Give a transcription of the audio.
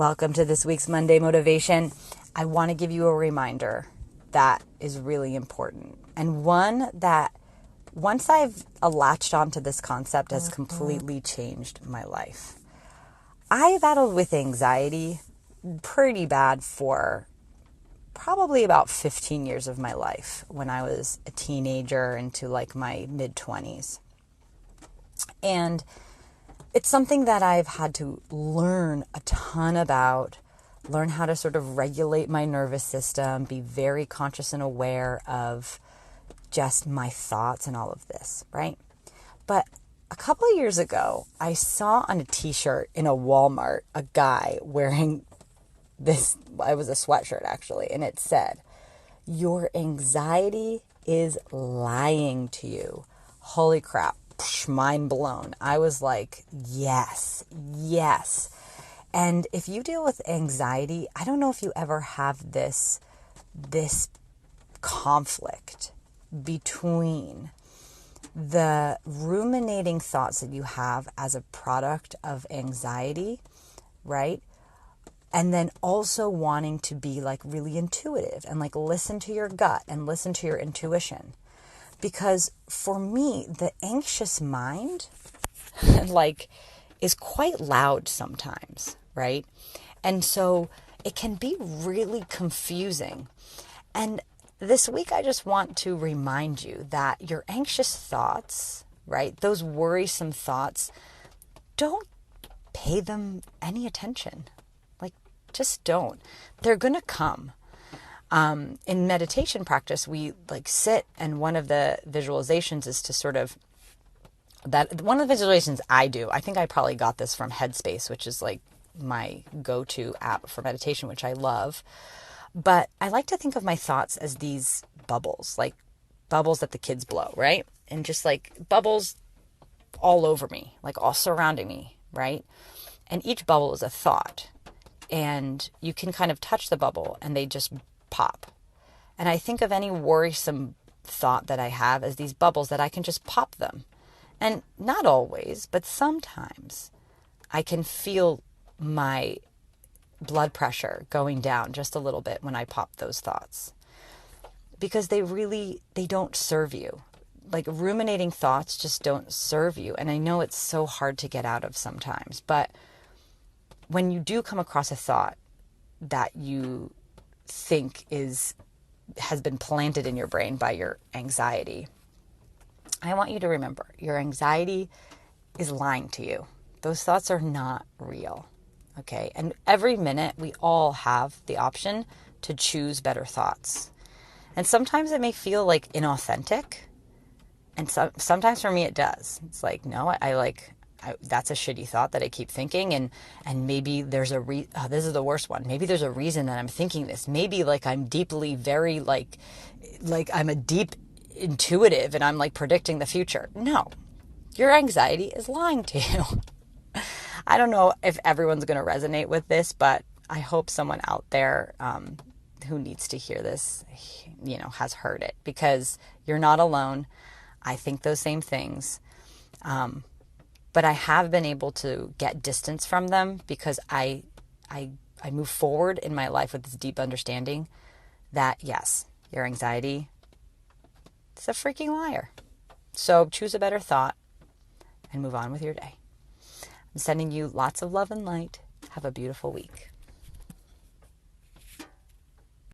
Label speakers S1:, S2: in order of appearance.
S1: Welcome to this week's Monday Motivation. I want to give you a reminder that is really important, and one that once I've latched onto this concept has completely changed my life. I battled with anxiety pretty bad for probably about 15 years of my life when I was a teenager into like my mid-20s. And it's something that I've had to learn a ton about, learn how to sort of regulate my nervous system, be very conscious and aware of just my thoughts and all of this, right? But a couple of years ago, I saw on a t-shirt in a Walmart a guy wearing this, it was a sweatshirt actually, and it said, "Your anxiety is lying to you." Holy crap. Mind blown. I was like, yes. And if you deal with anxiety, I don't know if you ever have this conflict between the ruminating thoughts that you have as a product of anxiety, right? And then also wanting to be like really intuitive and like listen to your gut and listen to your intuition. Because for me, the anxious mind like is quite loud sometimes, right? And so it can be really confusing. And this week, I just want to remind you that your anxious thoughts, right? Those worrisome thoughts, don't pay them any attention. Like, just don't. They're going to come. In meditation practice, we like sit, and one of the visualizations is to sort of one of the visualizations I do. I think I probably got this from Headspace, which is like my go-to app for meditation, which I love. But I like to think of my thoughts as these bubbles, like bubbles that the kids blow, right? And just like bubbles all over me, like all surrounding me, right? And each bubble is a thought. And you can kind of touch the bubble and they just pop. And I think of any worrisome thought that I have as these bubbles that I can just pop them. And not always, but sometimes I can feel my blood pressure going down just a little bit when I pop those thoughts. Because they don't serve you. Like ruminating thoughts just don't serve you. And I know it's so hard to get out of sometimes, but when you do come across a thought that you think has been planted in your brain by your anxiety, I want you to remember your anxiety is lying to you. Those thoughts are not real. Okay. And every minute we all have the option to choose better thoughts. And sometimes it may feel like inauthentic. And sometimes for me it does. It's like, no, that's a shitty thought that I keep thinking. And maybe there's this is the worst one. Maybe there's a reason that I'm thinking this. Maybe like I'm deeply very like I'm a deep intuitive and I'm like predicting the future. No, your anxiety is lying to you. I don't know if everyone's going to resonate with this, but I hope someone out there who needs to hear this, has heard it, because you're not alone. I think those same things. But I have been able to get distance from them because I move forward in my life with this deep understanding that, yes, your anxiety is a freaking liar. So choose a better thought and move on with your day. I'm sending you lots of love and light. Have a beautiful week.